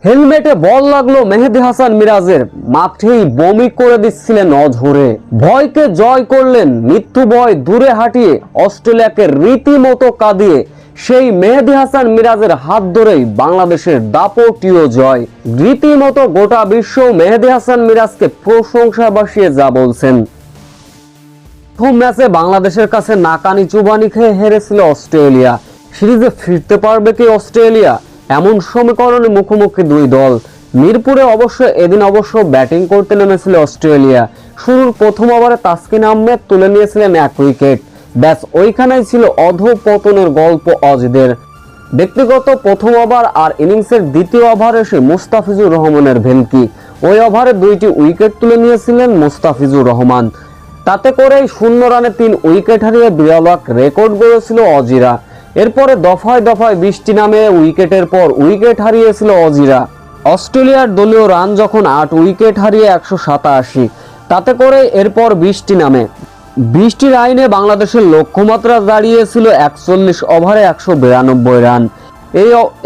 হেলমেটে বল লাগলো মেহেদী হাসান মিরাজের, মাঠেই বমি করে দিচ্ছিলেন অঝরে। ভয়কে জয় করলেন, মৃত্যু ভয় দূরে হাঁটিয়ে অস্ট্রেলিয়াকে রীতিমতো কাঁদিয়ে সেই মেহেদী হাসান মিরাজের হাত ধরেই বাংলাদেশের দাপটীয় জয়। রীতিমতো গোটা বিশ্ব মেহেদী হাসান মিরাজকে প্রশংসা বাসিয়ে যা বলছেন। প্রথম ম্যাচে বাংলাদেশের কাছে নাকানি চুবানি খেয়ে হেরেছিল অস্ট্রেলিয়া। সিরিজে ফিরতে পারবে কি অস্ট্রেলিয়া? এমন সমীকরণে মুখোমুখি দুই দল। মিরপুরে এদিন অবশ্য ব্যাটিং করতে নেমেছিল অস্ট্রেলিয়া। শুরুর প্রথম ওভারে তাসকিন আহমেদ তুলে নিয়েছিলেন 1 উইকেট। ব্যাস ওইখানেই ছিল অধঃপতনের গল্প অজিদের। ব্যক্তিগত প্রথম ওভার আর ইনিংসের দ্বিতীয় ওভারে এসে মুস্তাফিজুর রহমানের ভেলকি। ওই ওভারে 2টি উইকেট তুলে নিয়েছিলেন মুস্তাফিজুর রহমান। তাতে করেই 0 রানে 3 উইকেট হারিয়ে বিরল রেকর্ড গড়েছিল অজিরা। এরপরে দফায় দফায় বৃষ্টি নামে উইকেটের পর উইকেট হারিয়েছিল অজিরা। অস্ট্রেলিয়ার দলীয় রান যখন 8 উইকেট হারিয়ে 187, তাতে করে এরপর বৃষ্টি নামে। বৃষ্টির আইনে বাংলাদেশের লক্ষ্যমাত্রা দাঁড়িয়েছিল 41 ওভারে 192 রান।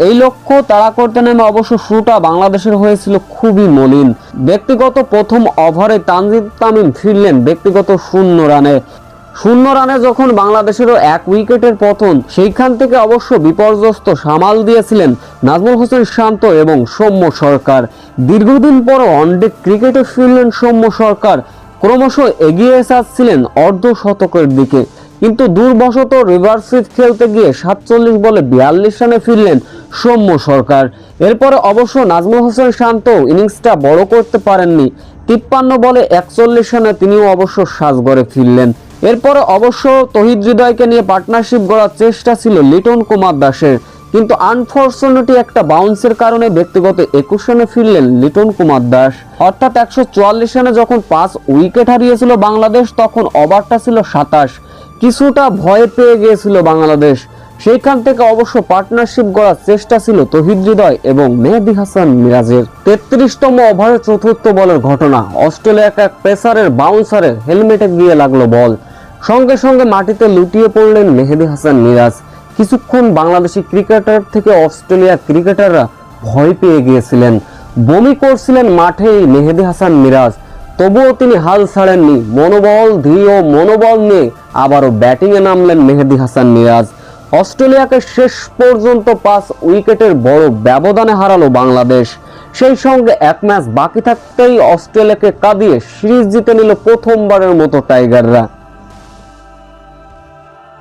এই লক্ষ্য তাড়া করতে নেমে অবশ্য শুরুটা বাংলাদেশের হয়েছিল খুবই মলিন। ব্যক্তিগত প্রথম ওভারে তানজিদ তামিম ফিরলেন ব্যক্তিগত 0 রানে যখন বাংলাদেশেরও 1 উইকেটের পতন, সেইখান থেকে অবশ্য বিপর্যস্ত সামাল দিয়েছিলেন নাজমুল হোসেন শান্ত এবং সৌম্য সরকার। দীর্ঘদিন পর ওয়ানডে ক্রিকেটে ফিরলেন সৌম্য সরকার, ক্রমশ এগিয়ে যাচ্ছিলেন অর্ধশতকের দিকে। কিন্তু দুর্বশত রিভার্স সুইপ খেলতে গিয়ে 47 বলে 42 রানে ফিরলেন সৌম্য সরকার। এরপরে অবশ্য নাজমুল হোসেন শান্ত ইনিংসটা বড় করতে পারেননি। 53 বলে 41 রানে তিনিও অবশ্য সাজঘরে ফিরলেন। এরপরে অবশ্য তহিদ হৃদয়কে নিয়ে পার্টনারশিপ গড়ার চেষ্টা ছিল লিটন কুমার দাসের, কিন্তু আনফরচুনেটলি একটা বাউন্সের কারণে ব্যক্তিগত 21 রানে ফিরলেন লিটন কুমার দাস। অর্থাৎ 144 রানে যখন 5 উইকেট হারিয়েছিল বাংলাদেশ, তখন ওভারটা ছিল 27। কিছুটা ভয় পেয়ে গিয়েছিল বাংলাদেশ। সেইখান থেকে অবশ্য পার্টনারশিপ গড়ার চেষ্টা ছিল তহিদ হৃদয় এবং মেহেদী হাসান মিরাজের। 33তম ওভারের চতুর্থ বলের ঘটনা। অস্ট্রেলিয়াকে এক পেসারের বাউন্সারের হেলমেটে গিয়ে লাগলো বল, সঙ্গে সঙ্গে মাটিতে লুটিয়ে পড়লেন মেহেদী হাসান মিরাজ। কিছুক্ষণ বাংলাদেশি ক্রিকেটার থেকে অস্ট্রেলিয়া ক্রিকেটাররা ভয় পেয়ে গিয়েছিলেন। বমি করছিলেন মাঠেই মেহেদী হাসান মিরাজ, তবুও তিনি হাল ছাড়েননি। দৃঢ় মনোবল নিয়ে আবারও ব্যাটিংয়ে নামলেন মেহেদী হাসান মিরাজ। অস্ট্রেলিয়াকে শেষ পর্যন্ত 5 উইকেটের বড় ব্যবধানে হারালো বাংলাদেশ। সেই সঙ্গে 1 ম্যাচ বাকি থাকতেই অস্ট্রেলিয়াকে কাঁদিয়ে সিরিজ জিতে নিল প্রথমবারের মতো টাইগাররা।